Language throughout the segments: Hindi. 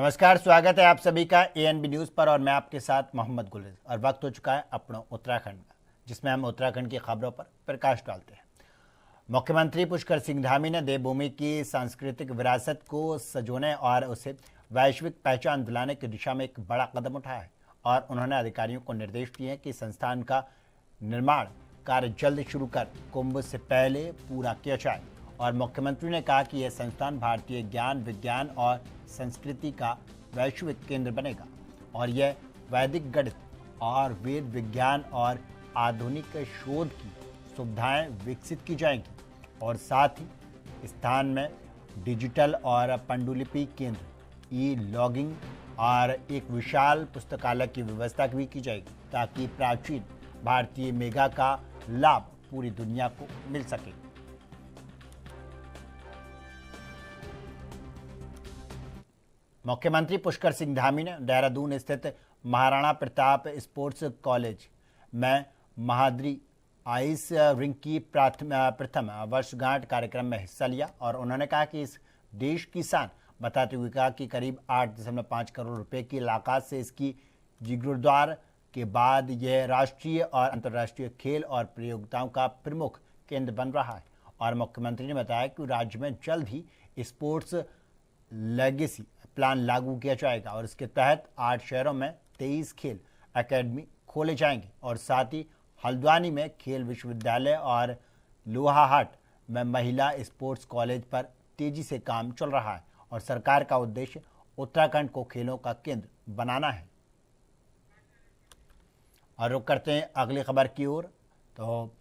नमस्कार, स्वागत है आप सभी का एएनबी न्यूज़ पर और मैं आपके साथ मोहम्मद गुलरिज। और वक्त हो चुका है अपनों उत्तराखंड का, जिसमें हम उत्तराखंड की खबरों पर प्रकाश डालते हैं। मुख्यमंत्री पुष्कर सिंह धामी ने देवभूमि की सांस्कृतिक विरासत को सजोने और उसे वैश्विक पहचान दिलाने की दिशा में एक बड़ा कदम उठाया है और उन्होंने अधिकारियों को निर्देश दिए कि संस्थान का निर्माण कार्य जल्द शुरू कर कुंभ से पहले पूरा किया जाए। और मुख्यमंत्री ने कहा कि यह संस्थान भारतीय ज्ञान, विज्ञान और संस्कृति का वैश्विक केंद्र बनेगा और यह वैदिक गणित और वेद विज्ञान और आधुनिक शोध की सुविधाएं विकसित की जाएंगी। और साथ ही स्थान में डिजिटल और पांडुलिपि केंद्र, ई लॉगिंग और एक विशाल पुस्तकालय की व्यवस्था भी की जाएगी ताकि प्राचीन भारतीय मेगा का लाभ पूरी दुनिया को मिल सके। मुख्यमंत्री पुष्कर सिंह धामी ने देहरादून स्थित महाराणा प्रताप स्पोर्ट्स कॉलेज में महाद्री आइस रिंग की प्रथम वर्षगांठ कार्यक्रम में हिस्सा लिया और उन्होंने कहा कि इस देश की शान बताते हुए कहा कि करीब 8.5 करोड़ रुपए की लागत से इसकी जीर्णोद्धार के बाद यह राष्ट्रीय और अंतर्राष्ट्रीय खेल और प्रतियोगिताओं का प्रमुख केंद्र बन रहा है। और मुख्यमंत्री ने बताया कि राज्य में जल्द ही स्पोर्ट्स लेगेसी प्लान लागू किया जाएगा और इसके तहत 8 शहरों में 23 खेल एकेडमी खोले जाएंगे और साथ ही हल्द्वानी में खेल विश्वविद्यालय और लोहाहाट में महिला स्पोर्ट्स कॉलेज पर तेजी से काम चल रहा है और सरकार का उद्देश्य उत्तराखंड को खेलों का केंद्र बनाना है। और रुक करते हैं अगली खबर की ओर। तो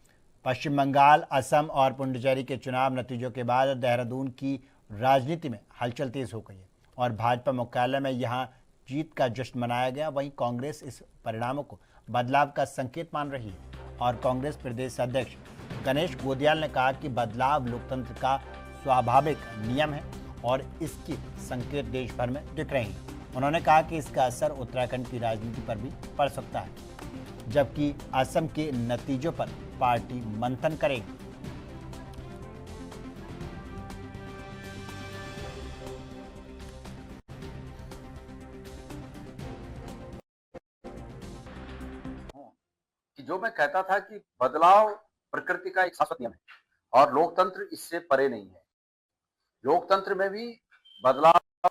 पश्चिम बंगाल, असम और पुडुचेरी के चुनाव नतीजों के बाद देहरादून की राजनीति में हलचल तेज हो गई है और भाजपा मुख्यालय में यहां जीत का जश्न मनाया गया। वहीं कांग्रेस इस परिणामों को बदलाव का संकेत मान रही है और कांग्रेस प्रदेश अध्यक्ष गणेश गोदियाल ने कहा कि बदलाव लोकतंत्र का स्वाभाविक नियम है और इसके संकेत देश भर में दिख रहे हैं। उन्होंने कहा कि इसका असर उत्तराखंड की राजनीति पर भी पड़ सकता है, जबकि असम के नतीजों पर पार्टी मंथन करेगी। जो मैं कहता था कि बदलाव प्रकृति का एक शाश्वत नियम है और लोकतंत्र इससे परे नहीं है। लोकतंत्र में भी बदलाव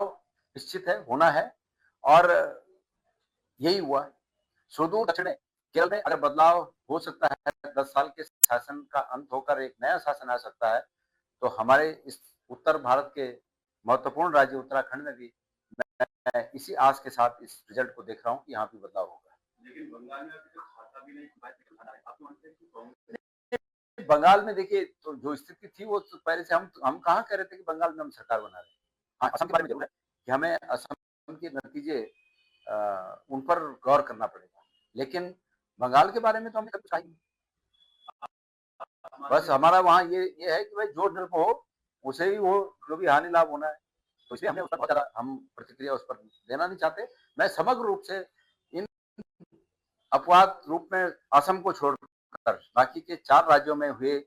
निश्चित है, होना है और यही हुआ है। सुदूर दक्षिण केरल में अगर बदलाव हो सकता है, 10 साल के शासन का अंत होकर एक नया शासन आ सकता है, तो हमारे इस उत्तर भारत के महत्वपूर्ण राज्य उत्तराखंड में भी मैं इसी आस के साथ इस रिजल्ट को देख रहा हूँ कि यहाँ भी बदलाव होगा। लेकिन बंगाल में अभी तक खाता भी नहीं खुला है। आप मानते हैं कि कांग्रेस बंगाल में देखिए तो जो स्थिति थी वो तो पहले से हम कहाँ कह रहे थे कि बंगाल में हम सरकार बना रहे हैं। हाँ, असम के बारे में जरूर है कि हमें असम के नतीजे उन पर गौर करना पड़ेगा, लेकिन बंगाल के बारे में तो हमने कभी कहा नहीं। बस हमारा वहाँ ये है कि भाई जो निर्भय हो उसे ही वो जो भी हानि लाभ होना है, तो इसलिए हमने उस पर बहुत ज्यादा हम प्रतिक्रिया उस पर देना नहीं चाहते। मैं समग्र रूप से इन अपवाद रूप में असम को छोड़कर बाकी के 4 राज्यों में हुए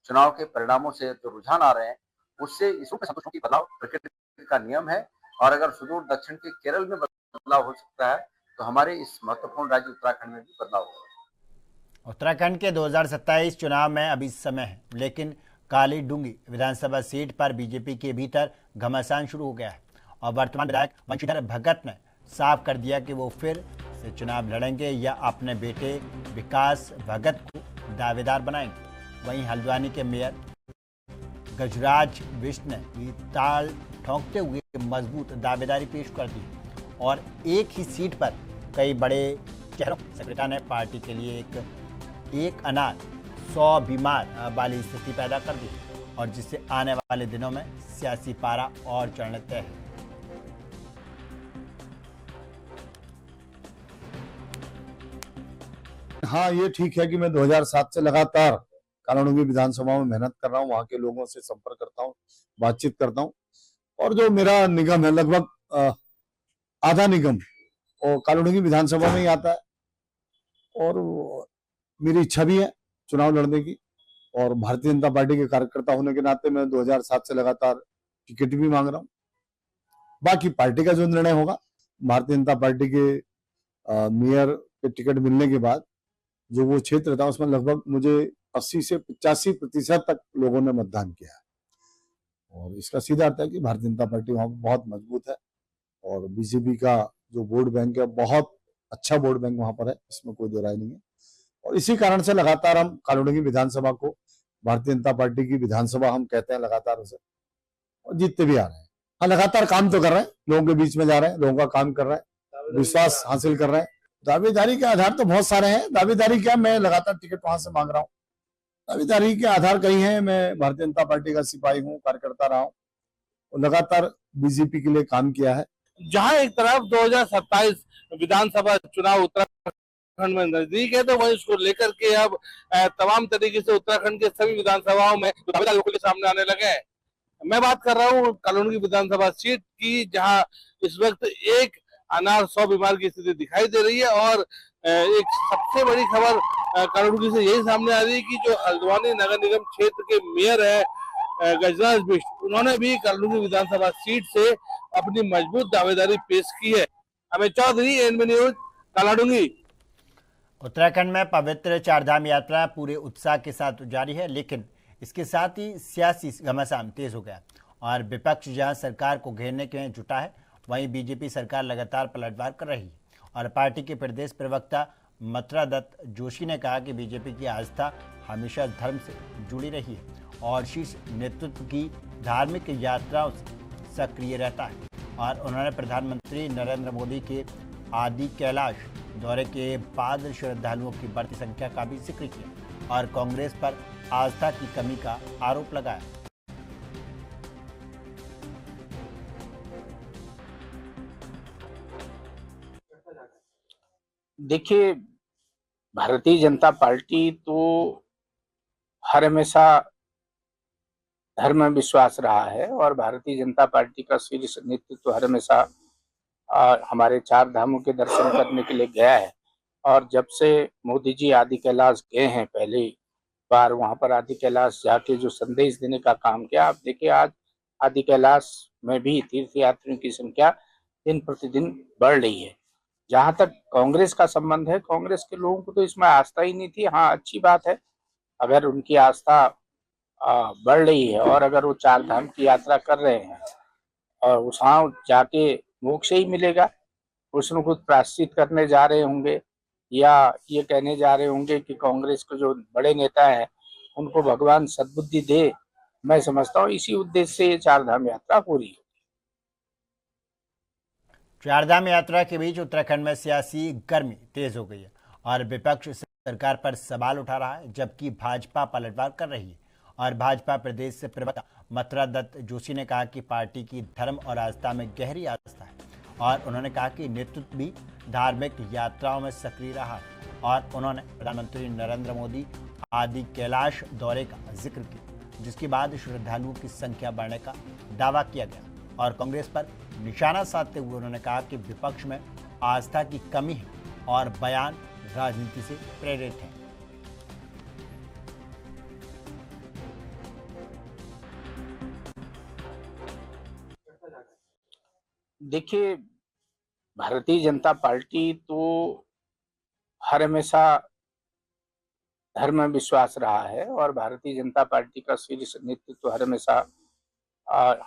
चुनाव के परिणामों से जो रुझान आ रहे हैं उससे इस रूप में संतुष्ट हूं कि बदलाव प्रकृति का नियम है और अगर सुदूर दक्षिण के केरल में बदलाव हो सकता है तो हमारे इस महत्वपूर्ण राज्य उत्तराखंड में भी बदलाव होगा। उत्तराखंड के 2027 चुनाव में अभी समय है, लेकिन काली डूंगी विधानसभा सीट पर बीजेपी के भीतर घमासान शुरू हो गया है और वर्तमान विधायक वंशीधर भगत ने साफ कर दिया कि वो फिर से चुनाव लड़ेंगे या अपने बेटे विकास भगत को दावेदार बनाएंगे। वहीं हल्द्वानी के मेयर गजराज बिष्ट ने ताल ठोंकते हुए मजबूत दावेदारी पेश कर दी और एक ही सीट पर कई बड़े चेहरों सेक्रेटरी ने पार्टी के लिए एक अनाथ 100 बीमार वाली स्थिति पैदा कर दी और जिससे आने वाले दिनों में सियासी पारा और चढ़ने तय है। हाँ, ये ठीक है कि मैं 2007 से लगातार कालाडूंगी विधानसभा में मेहनत कर रहा हूँ, वहां के लोगों से संपर्क करता हूँ, बातचीत करता हूँ और जो मेरा निगम है लगभग आधा निगम और कालाडूंगी विधानसभा में ही आता है और मेरी इच्छा भी है चुनाव लड़ने की और भारतीय जनता पार्टी के कार्यकर्ता होने के नाते मैं 2007 से लगातार टिकट भी मांग रहा हूँ बाकी पार्टी का जो निर्णय होगा, भारतीय जनता पार्टी के मेयर के टिकट मिलने के बाद जो वो क्षेत्र था उसमें लगभग मुझे 80 से 85% तक लोगों ने मतदान किया है। और इसका सीधा अर्थ है कि भारतीय जनता पार्टी वहां बहुत मजबूत है और बीजेपी का जो वोट बैंक है बहुत अच्छा वोट बैंक वहां पर है, इसमें कोई दो राय नहीं है। और इसी कारण से लगातार हम कालोनी विधानसभा को भारतीय जनता पार्टी की विधानसभा हम कहते हैं लगातार उसे, और जीतते भी आ रहे हैं। हाँ, लगातार काम तो कर रहे हैं, लोगों के बीच में जा रहे हैं, लोगों का काम कर रहे हैं, विश्वास हासिल कर रहे हैं। दावेदारी के आधार तो बहुत सारे हैं। दावेदारी क्या, मैं लगातार टिकट वहां से मांग रहा हूँ। दावेदारी के आधार कई हैं। मैं भारतीय जनता पार्टी का सिपाही हूँ, कार्यकर्ता रहा हूँ और लगातार बीजेपी के लिए काम किया है। जहां एक तरफ 2027 विधानसभा चुनाव उत्तराखंड में नजदीक है, तो वहीं इसको लेकर के अब तमाम तरीके से उत्तराखंड के सभी विधानसभाओं में दावेदार लोगों के सामने आने लगे हैं। मैं बात कर रहा हूँ कालोनी की विधानसभा सीट की, जहां इस वक्त एक अनार 100 बीमार की स्थिति दिखाई दे रही है। और एक सबसे बड़ी खबर कालोनी से यही सामने आ रही है कि जो हल्द्वानी नगर निगम क्षेत्र के मेयर है गजराज बिष्ट, उन्होंने भी कालोनी विधानसभा सीट से अपनी मजबूत दावेदारी पेश की है। Amit Chaudhary, ANB news, Kaladhungi. उत्तराखंड में पवित्र चारधाम यात्रा पूरे उत्साह के साथ जारी है, लेकिन इसके साथ ही सियासी घमासान तेज हो गया और विपक्ष जहां सरकार को घेरने के जुटा है, वहीं बीजेपी सरकार लगातार पलटवार कर रही है। और पार्टी के प्रदेश प्रवक्ता मथुरा दत्त जोशी ने कहा कि बीजेपी की आस्था हमेशा धर्म से जुड़ी रही है और शीर्ष नेतृत्व की धार्मिक यात्राओं से सक्रिय रहता है। और उन्होंने प्रधानमंत्री नरेंद्र मोदी के आदि कैलाश दौरे के बाद श्रद्धालुओं की बढ़ती संख्या का भी जिक्र किया और कांग्रेस पर आस्था की कमी का आरोप लगाया। देखिए, भारतीय जनता पार्टी तो हर हमेशा धर्म में विश्वास रहा है और भारतीय जनता पार्टी का शीर्ष नेतृत्व हर हमेशा हमारे चार धामों के दर्शन करने के लिए गया है। और जब से मोदी जी आदि कैलाश गए हैं, पहली बार वहां पर आदि कैलाश जाके जो संदेश देने का काम किया, आप देखिए आज आदि कैलाश में भी तीर्थ यात्रियों की संख्या दिन प्रतिदिन बढ़ रही है। जहां तक कांग्रेस का संबंध है, कांग्रेस के लोगों को तो इसमें आस्था ही नहीं थी। हाँ, अच्छी बात है अगर उनकी आस्था बढ़ रही है और अगर वो चार धाम की यात्रा कर रहे हैं और वहां जाके मोक्ष ही मिलेगा, कुछ न कुछ प्रायश्चित करने जा रहे होंगे या ये कहने जा रहे होंगे कि कांग्रेस के जो बड़े नेता हैं उनको भगवान सद्बुद्धि दे। मैं समझता हूँ इसी उद्देश्य से ये चार धाम यात्रा पूरी है। चारधाम यात्रा के बीच उत्तराखंड में सियासी गर्मी तेज हो गई है और विपक्ष सरकार पर सवाल उठा रहा है, जबकि भाजपा पलटवार कर रही है। और भाजपा प्रदेश से प्रवक्ता मथुरा दत्त जोशी ने कहा कि पार्टी की धर्म और आस्था में गहरी आस्था है और उन्होंने कहा कि नेतृत्व भी धार्मिक यात्राओं में सक्रिय रहा है। और उन्होंने प्रधानमंत्री नरेंद्र मोदी आदि कैलाश दौरे का जिक्र किया, जिसके बाद श्रद्धालुओं की संख्या बढ़ने का दावा किया गया। और कांग्रेस पर निशाना साधते हुए उन्होंने कहा कि विपक्ष में आस्था की कमी है और बयान राजनीति से प्रेरित है। देखिए, भारतीय जनता पार्टी तो हर हमेशा धर्म में विश्वास रहा है और भारतीय जनता पार्टी का शीर्ष नेतृत्व हर हमेशा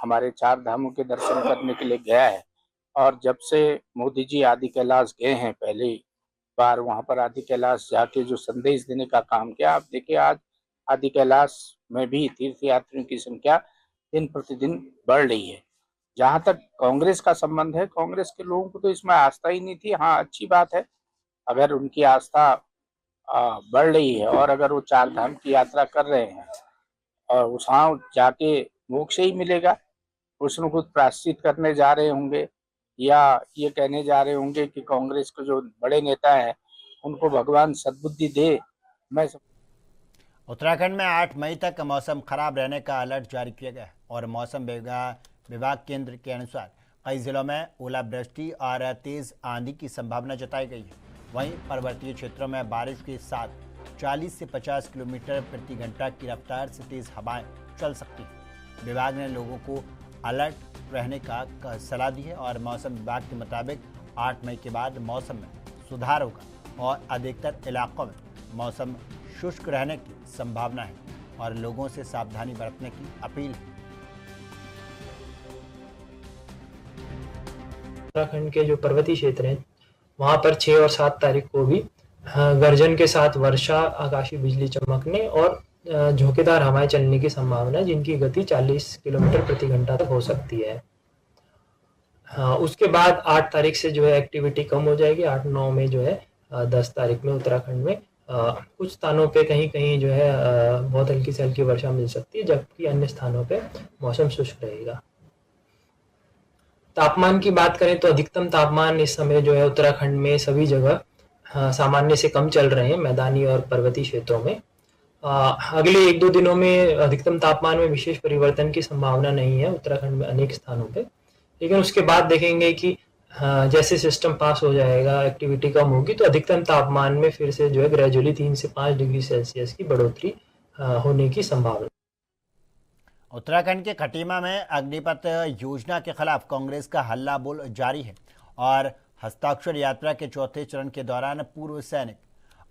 हमारे चार धामों के दर्शन करने के लिए गया है। और जब से मोदी जी आदि कैलाश गए हैं, पहली बार वहां पर आदि कैलाश जाके जो संदेश देने का काम किया, आप देखिए आज आदि कैलाश में भी तीर्थ यात्रियों की संख्या दिन प्रतिदिन बढ़ रही है। जहां तक कांग्रेस का संबंध है, कांग्रेस के लोगों को तो इसमें आस्था ही नहीं थी। हाँ, अच्छी बात है अगर उनकी आस्था बढ़ रही है और अगर वो चार धाम की यात्रा कर रहे हैं और वहां जाके मोक्ष ही मिलेगा, कुछ न कुछ प्रायश्चित करने जा रहे होंगे या ये कहने जा रहे होंगे कि कांग्रेस के जो बड़े नेता हैं उनको भगवान सद्बुद्धि दे। मैं उत्तराखंड में 8 मई तक मौसम खराब रहने का अलर्ट जारी किया गया है और मौसम विभाग केंद्र के अनुसार कई जिलों में ओलावृष्टि और तेज आंधी की संभावना जताई गई है। वहीं पर्वतीय क्षेत्रों में बारिश के साथ 40 से 50 किलोमीटर प्रति घंटा की रफ्तार से तेज हवाएं चल सकती हैं। विभाग ने लोगों को अलर्ट रहने का सलाह दी है और मौसम विभाग के मुताबिक 8 मई के बाद मौसम में सुधार होगा और अधिकतर इलाकों में मौसम शुष्क रहने की संभावना है और लोगों से सावधानी बरतने की अपील है। उत्तराखंड के जो पर्वतीय क्षेत्र हैं वहां पर 6 और 7 तारीख को भी गर्जन के साथ वर्षा, आकाशीय बिजली चमकने और झोंकेदार हवाएं चलने की संभावना है, जिनकी गति 40 किलोमीटर प्रति घंटा तक हो सकती है। उसके बाद 8 तारीख से जो है एक्टिविटी कम हो जाएगी। 8-9 में जो है 10 तारीख में उत्तराखंड में कुछ स्थानों पे कहीं कहीं जो है बहुत हल्की से हल्की वर्षा मिल सकती है, जबकि अन्य स्थानों पे मौसम शुष्क रहेगा। तापमान की बात करें तो अधिकतम तापमान इस समय जो है उत्तराखंड में सभी जगह सामान्य से कम चल रहे हैं, मैदानी और पर्वतीय क्षेत्रों में। अगले 1-2 दिनों में अधिकतम तापमान में विशेष परिवर्तन की संभावना नहीं है उत्तराखंड में अनेक स्थानों पे, लेकिन उसके बाद देखेंगे कि जैसे सिस्टम पास हो जाएगा, एक्टिविटी कम होगी, तो अधिकतम तापमान में फिर से जो है ग्रेजुअली 3 से 5 डिग्री सेल्सियस की बढ़ोतरी होने की संभावना। उत्तराखंड के खटीमा में अग्निपथ योजना के खिलाफ कांग्रेस का हल्ला बोल जारी है और हस्ताक्षर यात्रा के चौथे चरण के दौरान पूर्व सैनिक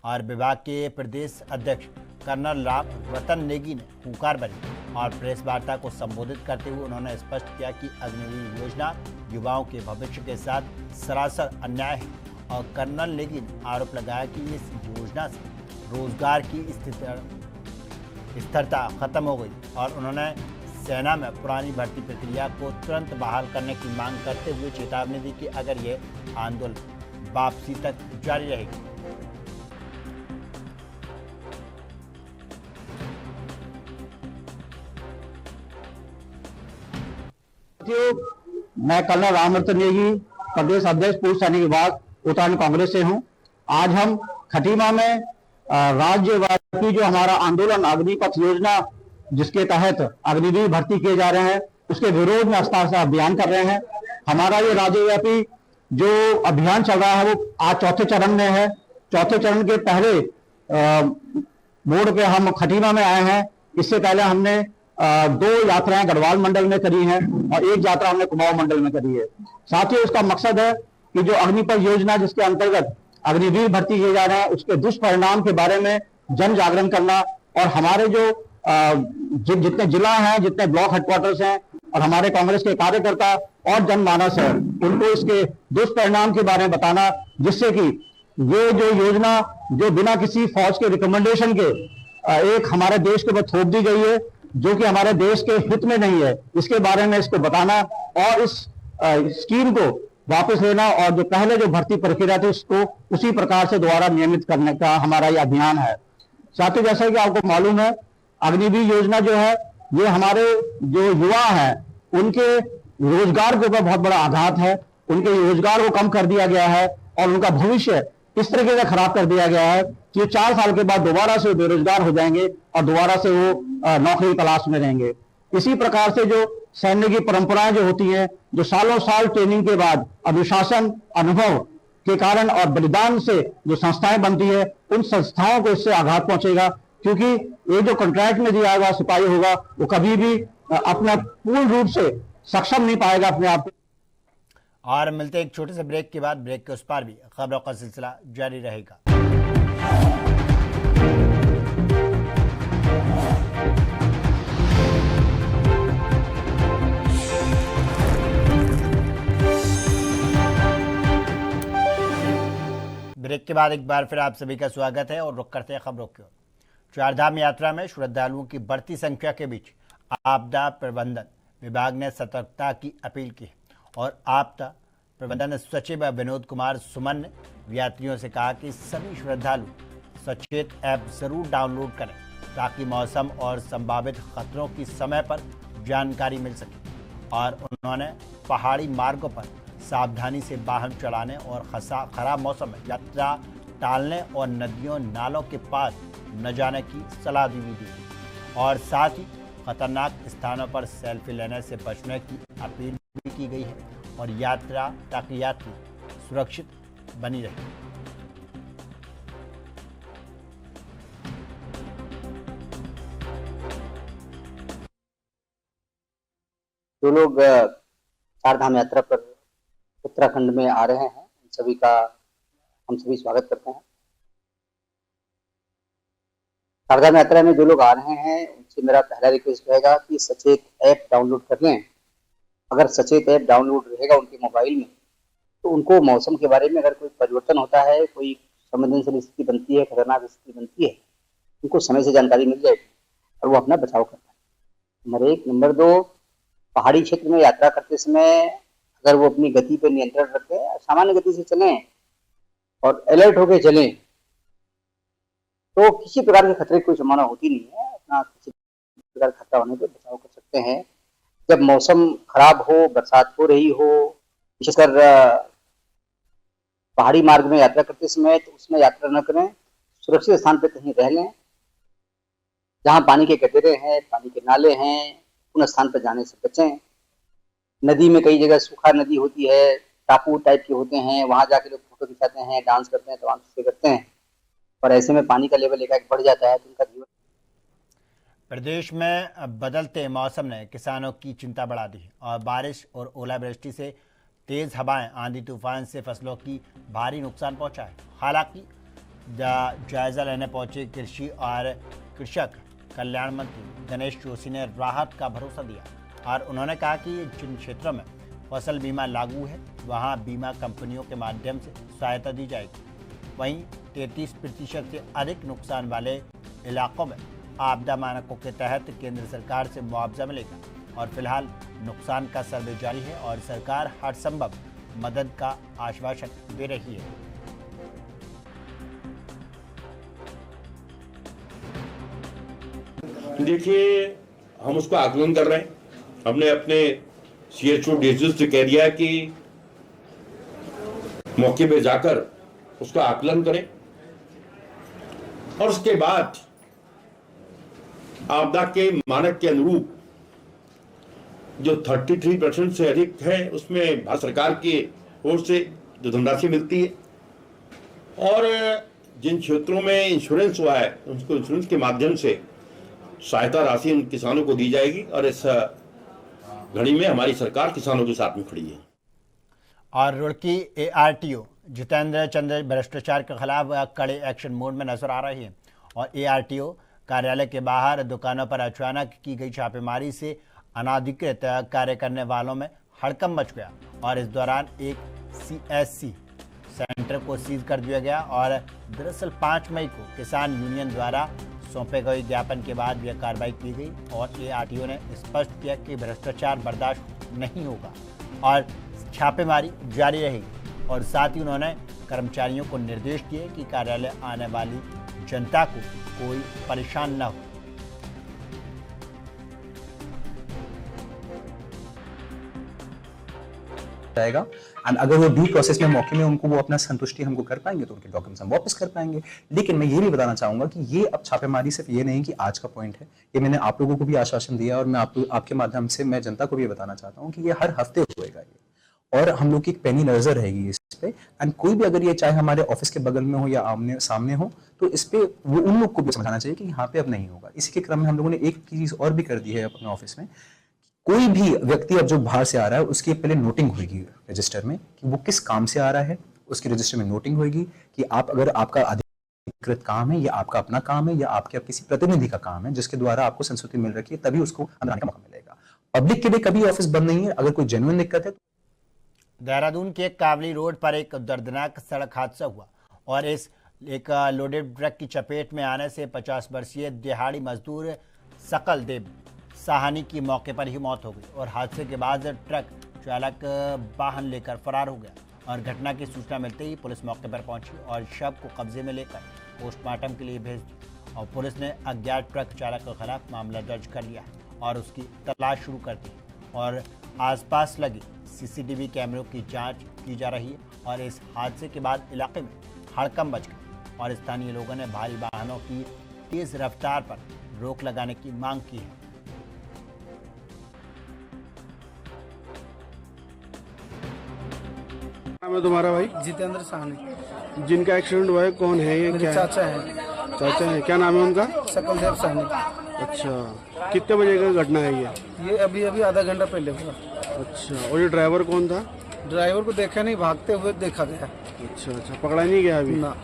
और विभाग के प्रदेश अध्यक्ष कर्नल राम रतन नेगी ने हुंकार भरी और प्रेस वार्ता को संबोधित करते हुए उन्होंने स्पष्ट किया कि अग्निवीर योजना युवाओं के भविष्य के साथ सरासर अन्याय है और कर्नल नेगी ने आरोप लगाया कि इस योजना से रोजगार की स्थिरता खत्म हो गई और उन्होंने सेना में पुरानी भर्ती प्रक्रिया को तुरंत बहाल करने की मांग करते हुए चेतावनी दी कि अगर यह आंदोलन वापसी तक जारी रहेगी। मैं कर्नल रामरतन नेगी, प्रदेश अध्यक्ष पूर्व सैनिक विभाग उत्तराखंड कांग्रेस से हूं। आज हम खटीमा में राज्यव्यापी जो हमारा आंदोलन अग्निपथ योजना जिसके तहत अग्निवीर भर्ती किए जा रहे हैं उसके विरोध में से अभियान कर रहे हैं। हमारा ये राज्यव्यापी जो अभियान चल रहा है वो आज चौथे चरण में है। चौथे चरण के पहले मोड़ पे हम खटीमा में आए हैं। इससे पहले हमने 2 यात्राएं गढ़वाल मंडल में करी हैं और 1 यात्रा हमने कुमाऊं मंडल में करी है। साथ ही उसका मकसद है कि जो अग्निपथ योजना जिसके अंतर्गत अग्निवीर भर्ती किए जा रहे हैं उसके दुष्परिणाम के बारे में जन जागरण करना और हमारे जो जितने जिला हैं, जितने ब्लॉक हेडक्वार्टर्स हैं और हमारे कांग्रेस के कार्यकर्ता और जनमानस है उनको इसके दुष्परिणाम के बारे में बताना, जिससे कि ये जो योजना जो बिना किसी फौज के रिकमेंडेशन के एक हमारे देश के ऊपर थोप दी गई है जो कि हमारे देश के हित में नहीं है, इसके बारे में इसको बताना और इस स्कीम को वापस लेना और जो पहले जो भर्ती प्रक्रिया थी उसको उसी प्रकार से दोबारा नियमित करने का हमारा ये अभियान है। साथ ही जैसा कि आपको मालूम है अग्निवीर योजना जो है ये हमारे जो युवा हैं उनके रोजगार के ऊपर बहुत बड़ा आघात है। उनके रोजगार को कम कर दिया गया है और उनका भविष्य इस तरीके से खराब कर दिया गया है कि 4 साल के बाद दोबारा से बेरोजगार हो जाएंगे और दोबारा से वो नौकरी तलाश में रहेंगे। इसी प्रकार से जो सैन्य की परंपराएं जो होती हैं, जो सालों साल ट्रेनिंग के बाद अनुशासन अनुभव के कारण और बलिदान से जो संस्थाएं बनती है उन संस्थाओं को इससे आघात पहुंचेगा, क्योंकि ये जो कॉन्ट्रैक्ट में दिया हुआ सिपाही होगा वो कभी भी अपना पूर्ण रूप से सक्षम नहीं पाएगा अपने आप को। और मिलते एक छोटे से ब्रेक के बाद ब्रेक के उस पार भी खबरों का सिलसिला जारी रहेगा। ब्रेक के बाद एक बार फिर आप सभी का स्वागत है और रुक करते हैं खबरों की ओर। चारधाम यात्रा में श्रद्धालुओं की बढ़ती संख्या के बीच आपदा प्रबंधन विभाग ने सतर्कता की अपील की और आपदा प्रबंधन सचिव विनोद कुमार सुमन ने यात्रियों से कहा कि सभी श्रद्धालु सचेत ऐप जरूर डाउनलोड करें ताकि मौसम और संभावित खतरों की समय पर जानकारी मिल सके और उन्होंने पहाड़ी मार्गों पर सावधानी से वाहन चलाने और खराब मौसम में यात्रा टालने और नदियों नालों के पास न जाने की सलाह दी और साथ ही खतरनाक स्थानों पर सेल्फी लेने से बचने की अपील भी की गई है और ताकि यात्री सुरक्षित बनी रहे। जो लोग चार धाम यात्रा पर उत्तराखंड में आ रहे हैं, सभी का हम सभी स्वागत करते हैं। चार धाम यात्रा में जो लोग आ रहे हैं उनसे मेरा पहला रिक्वेस्ट रहेगा कि सचेत ऐप डाउनलोड कर लें। अगर सचेत ऐप डाउनलोड रहेगा उनके मोबाइल में तो उनको मौसम के बारे में अगर कोई परिवर्तन होता है, कोई संवेदनशील स्थिति बनती है, खतरनाक स्थिति बनती है, उनको समय से जानकारी मिल जाएगी और वो अपना बचाव कर पाए। नंबर 1। नंबर 2, पहाड़ी क्षेत्र में यात्रा करते समय अगर वो अपनी गति पर नियंत्रण रखें, सामान्य गति से चलें और अलर्ट होकर चलें तो किसी प्रकार के खतरे की कोई संभावना होती नहीं है। अपना किसी प्रकार खतरा होने पर बचाव कर सकते हैं। जब मौसम खराब हो, बरसात हो रही हो, विशेषकर पहाड़ी मार्ग में यात्रा करते समय, तो उसमें यात्रा न करें। सुरक्षित स्थान पर कहीं रह लें। जहाँ पानी के गड्ढे हैं, पानी के नाले हैं, उन स्थान पर जाने से बचें। नदी में कई जगह सूखा नदी होती है, टापू टाइप के होते हैं, वहां जाके लोग फोटो खिंचाते हैं, डांस करते हैं, तमाम चीजें करते हैं और ऐसे में पानी का लेवल एकाएक बढ़ जाता है तो उनका जीवन। प्रदेश में बदलते मौसम ने किसानों की चिंता बढ़ा दी और बारिश और ओलावृष्टि से तेज हवाएं, आंधी तूफान से फसलों की भारी नुकसान पहुंचा है। हालांकि जायजा लेने पहुंचे कृषि और कृषक कल्याण मंत्री गणेश जोशी ने राहत का भरोसा दिया और उन्होंने कहा कि जिन क्षेत्रों में फसल बीमा लागू है वहां बीमा कंपनियों के माध्यम से सहायता दी जाएगी। वहीं 33% से अधिक नुकसान वाले इलाकों में आपदा मानकों के तहत केंद्र सरकार से मुआवजा मिलेगा और फिलहाल नुकसान का सर्वे जारी है और सरकार हर संभव मदद का आश्वासन दे रही है। देखिए, हम उसका आकलन कर रहे हैं। हमने अपने CHO DHO से कह दिया है कि मौके पे जाकर उसका आकलन करें और उसके बाद आपदा के मानक के अनुरूप जो 33% से अधिक है उसमें भारत सरकार की ओर से जो धनराशि मिलती है और जिन क्षेत्रों में इंश्योरेंस हुआ है उसको इंश्योरेंस के माध्यम से सहायता राशि उन किसानों को दी जाएगी और इस घड़ी में हमारी सरकार किसानों के साथ में खड़ी है। और रुड़की ARTO जितेंद्र चंद्र भ्रष्टाचार के खिलाफ कड़े एक्शन मोड में नजर आ रही है और ARTO कार्यालय के बाहर दुकानों पर अचानक की गई छापेमारी से अनाधिकृत कार्य करने वालों में हड़कंप मच गया और इस दौरान एक CSC सेंटर को सीज कर दिया गया और दरअसल 5 मई को किसान यूनियन द्वारा सौंपे गए ज्ञापन के बाद यह कार्रवाई की गई और ARTO ने स्पष्ट किया कि भ्रष्टाचार बर्दाश्त नहीं होगा और छापेमारी जारी रहेगी और साथ ही उन्होंने कर्मचारियों को निर्देश दिए कि कार्यालय आने वाली जनता को कोई परेशान न हो। जाएगा एंड अगर वो ड्यू प्रोसेस में मौके में उनको वो अपना संतुष्टि हमको कर पाएंगे तो उनके डॉक्यूमेंट्स हम वापस कर पाएंगे। लेकिन मैं ये भी बताना चाहूंगा कि ये अब छापेमारी सिर्फ ये नहीं कि आज का पॉइंट है, ये मैंने आप लोगों को भी आश्वासन दिया और मैं आपके माध्यम से मैं जनता को भी बताना चाहता हूँ कि ये हर हफ्ते होएगा ये और हम लोग की एक पैनी नजर रहेगी इस पे एंड कोई भी अगर ये चाहे हमारे ऑफिस के बगल में हो या आमने सामने हो तो इस पे वो उन लोग को भी समझाना चाहिए कि यहाँ पे अब नहीं होगा। इसी के क्रम में हम लोगों ने एक चीज और भी कर दी है अपने ऑफिस में, कोई भी व्यक्ति अब जो बाहर से आ रहा है उसकी पहले नोटिंग होगी रजिस्टर में कि वो किस काम से आ रहा है, उसकी रजिस्टर में नोटिंग होगी कि आप अगर आपका अधिकृत काम है या आपका अपना काम है या आपके अब किसी प्रतिनिधि का काम है जिसके द्वारा आपको संस्तुति मिल रखी है तभी उसको अंदर आने का मौका मिलेगा। पब्लिक के लिए कभी ऑफिस बंद नहीं है। अगर कोई जेन्युइन दिक्कत है। देहरादून के कावली रोड पर एक दर्दनाक सड़क हादसा हुआ और इस एक लोडेड ट्रक की चपेट में आने से 50 वर्षीय दिहाड़ी मजदूर सकल देव साहनी की मौके पर ही मौत हो गई और हादसे के बाद ट्रक चालक वाहन लेकर फरार हो गया और घटना की सूचना मिलते ही पुलिस मौके पर पहुंची और शव को कब्जे में लेकर पोस्टमार्टम के लिए भेज दिया और पुलिस ने अज्ञात ट्रक चालक के खिलाफ मामला दर्ज कर लिया और उसकी तलाश शुरू कर दी और आसपास लगे CCTV कैमरों की जांच की जा रही है और इस हादसे के बाद इलाके में हड़कंप मच गई और स्थानीय लोगों ने भारी वाहनों की तेज रफ्तार पर रोक लगाने की मांग की है। नाम है तुम्हारा भाई? जितेंद्र साहनी। जिनका एक्सीडेंट हुआ है कौन है ये? क्या चाचा है। चाचा है, क्या नाम है उनका? सकलदेव साहनी। अच्छा, कितने बजे का घटना है ये? ये अभी आधा घंटा पहले हुआ। अच्छा, और ये ड्राइवर कौन था? ड्राइवर को देखा नहीं, भागते हुए देखा गया। अच्छा अच्छा, पकड़ा नहीं गया अभी? ना।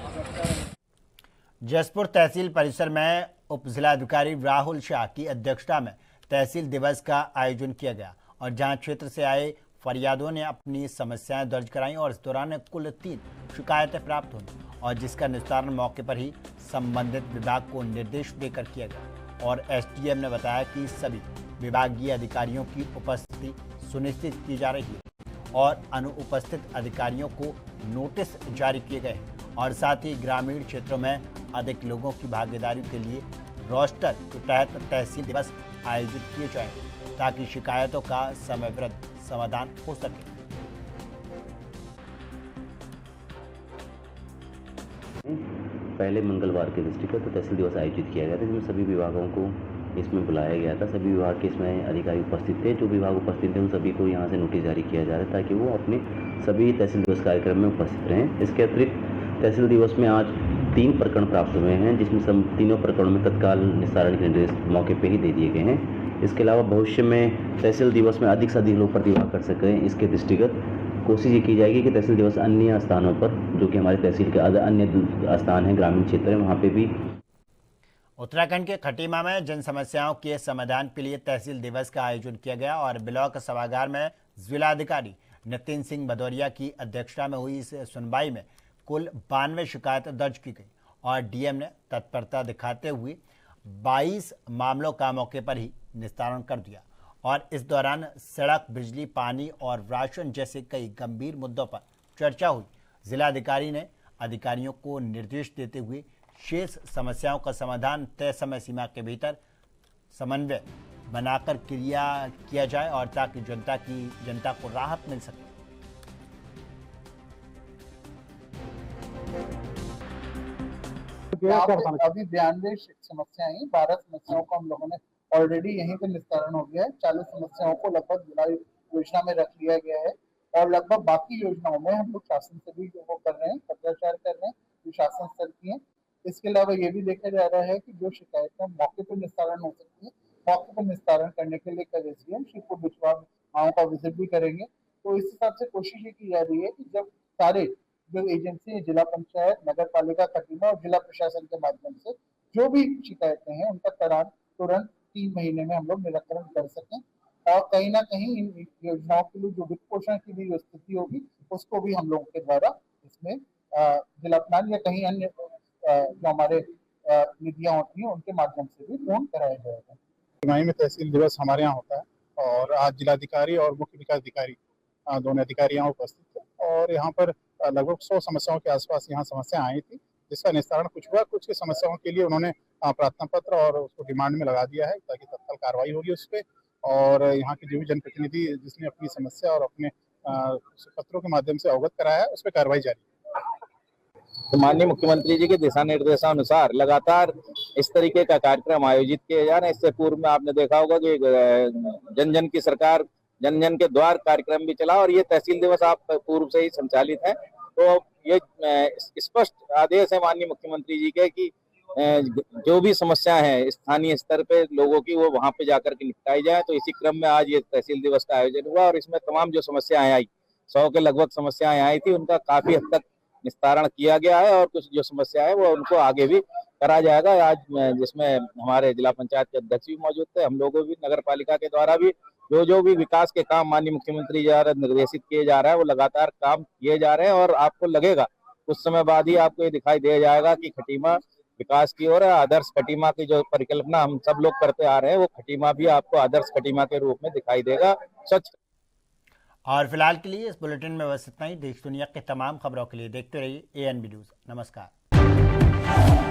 जसपुर तहसील परिसर में उप जिलाधिकारी राहुल शाह की अध्यक्षता में तहसील दिवस का आयोजन किया गया और जहां क्षेत्र से आए फरियादों ने अपनी समस्याएं दर्ज कराईं और इस दौरान कुल 3 शिकायतें प्राप्त हुई और जिसका निस्तारण मौके पर ही संबंधित विभाग को निर्देश देकर किया गया। और एसडीएम ने बताया कि सभी विभागीय अधिकारियों की उपस्थिति सुनिश्चित की जा रही है और अनुपस्थित अधिकारियों को नोटिस जारी किए गए और साथ ही ग्रामीण क्षेत्रों में अधिक लोगों की भागीदारी के लिए रोस्टर के तहत तहसील दिवस आयोजित किए जाएं ताकि शिकायतों का समयबद्ध समाधान हो सके। पहले मंगलवार के दृष्टिगत तो तहसील दिवस आयोजित किया गया था जिसमें सभी विभागों को इसमें बुलाया गया था। सभी विभाग के इसमें अधिकारी उपस्थित थे। जो विभाग उपस्थित थे उन सभी को यहाँ से नोटिस जारी किया जा रहा है ताकि वो अपने सभी तहसील दिवस कार्यक्रम में उपस्थित रहें। इसके अतिरिक्त तहसील दिवस में आज 3 प्रकरण प्राप्त हुए हैं जिसमें सब तीनों प्रकरणों में तत्काल निस्तारण के निर्देश मौके पर ही दे दिए गए हैं। इसके अलावा भविष्य में तहसील दिवस में अधिक से अधिक लोग प्रतिभाग कर सकें, इसके दृष्टिगत कोशिश ये की जाएगी कि तहसील दिवस अन्य स्थानों पर जो कि हमारे तहसील के अन्य स्थान हैं ग्रामीण क्षेत्र है वहाँ पे भी। उत्तराखंड के खटीमा में जन समस्याओं के समाधान के लिए तहसील दिवस का आयोजन किया गया और ब्लॉक सभागार में जिलाधिकारी नितिन सिंह भदौरिया की अध्यक्षता में हुई इस सुनवाई में कुल 92 शिकायतें दर्ज की गई और डीएम ने तत्परता दिखाते हुए 22 मामलों का मौके पर ही निस्तारण कर दिया और इस दौरान सड़क, बिजली, पानी और राशन जैसे कई गंभीर मुद्दों पर चर्चा हुई। जिलाधिकारी ने अधिकारियों को निर्देश देते हुए शेष समस्याओं का समाधान तय समय सीमा के भीतर समन्वय बनाकर किया जाए और ताकि जनता को राहत मिल सके। अभी 92 समस्याएं, 12 समस्याओं का हम लोगों ने ऑलरेडी यहीं पे निस्तारण हो गया है। 40 समस्याओं को लगभग जिला योजना में रख लिया गया है और लगभग बाकी योजनाओं में हम लोग शासन से भी वो कर रहे हैं, पत्राचार कर रहे हैं जो शासन स्तर की है। इसके अलावा ये भी देखा जा रहा है कि जो शिकायतें मौके पर निस्तारण हो सकती है, मौके पर निस्तारण करने के लिए कल एसडीएम शिवपुर बिछवा गाँव का विजिट भी करेंगे। तो इस हिसाब से कोशिश ये की जा रही है कि जब सारे जो एजेंसी है, जिला पंचायत, नगर पालिका खटीमा और जिला प्रशासन के माध्यम से जो भी शिकायतें हैं उनका तुरंत 3 महीने में हम लोग निराकरण कर सकें और कहीं ना कहीं इन योजनाओं के लिए जो वित्त पोषण की भी जो स्थिति होगी उसको भी हम लोगों के द्वारा इसमें जिला प्लान या कहीं अन्य जो हमारे निधियां होती हैं उनके माध्यम से भी पूर्ण कराया जाएगा। तिमाही में तहसील दिवस हमारे यहाँ होता है और आज जिलाधिकारी और मुख्य विकास अधिकारी दोनों अधिकारी यहाँ उपस्थित थे और यहाँ पर लगभग 100 समस्याओं के आसपास यहाँ समस्या आई थी जिसका निस्तारण कुछ हुआ। कुछ की समस्याओं के लिए उन्होंने प्रार्थना पत्र और उसको डिमांड में लगा दिया है ताकि तत्काल कार्रवाई होगी उस पर और यहाँ के जो भी जनप्रतिनिधि जिसने अपनी समस्या और अपने पत्रों के माध्यम से अवगत कराया है उस पर कार्रवाई जारी है। तो माननीय मुख्यमंत्री जी के दिशा निर्देशानुसार लगातार इस तरीके का कार्यक्रम आयोजित किए जा रहे हैं। इससे पूर्व में आपने देखा होगा कि जन जन की सरकार जन जन के द्वार कार्यक्रम भी चला और ये तहसील दिवस आप पूर्व से ही संचालित है। तो ये स्पष्ट आदेश है माननीय मुख्यमंत्री जी के कि जो भी समस्या है स्थानीय स्तर पे लोगों की वो वहां पे जाकर के निपटाई जाए। तो इसी क्रम में आज ये तहसील दिवस का आयोजन हुआ और इसमें तमाम जो समस्याएं आई 100 के लगभग समस्याएं आई थी उनका काफी हद तक निस्तारण किया गया है और कुछ जो समस्या है वो उनको आगे भी करा जाएगा। आज जिसमें हमारे जिला पंचायत के अध्यक्ष भी मौजूद थे, हम लोगों भी नगर पालिका के द्वारा भी जो भी विकास के काम माननीय मुख्यमंत्री द्वारा निर्देशित किए जा रहा है वो लगातार काम किए जा रहे हैं और आपको लगेगा कुछ समय बाद ही आपको ये दिखाई दे जाएगा कि खटीमा विकास की ओर आदर्श खटीमा की जो परिकल्पना हम सब लोग करते आ रहे हैं वो खटीमा भी आपको आदर्श खटीमा के रूप में दिखाई देगा। सच और फिलहाल के लिए इस बुलेटिन में बस इतना ही। देश दुनिया के तमाम खबरों के लिए देखते रहिए ANB न्यूज़। नमस्कार।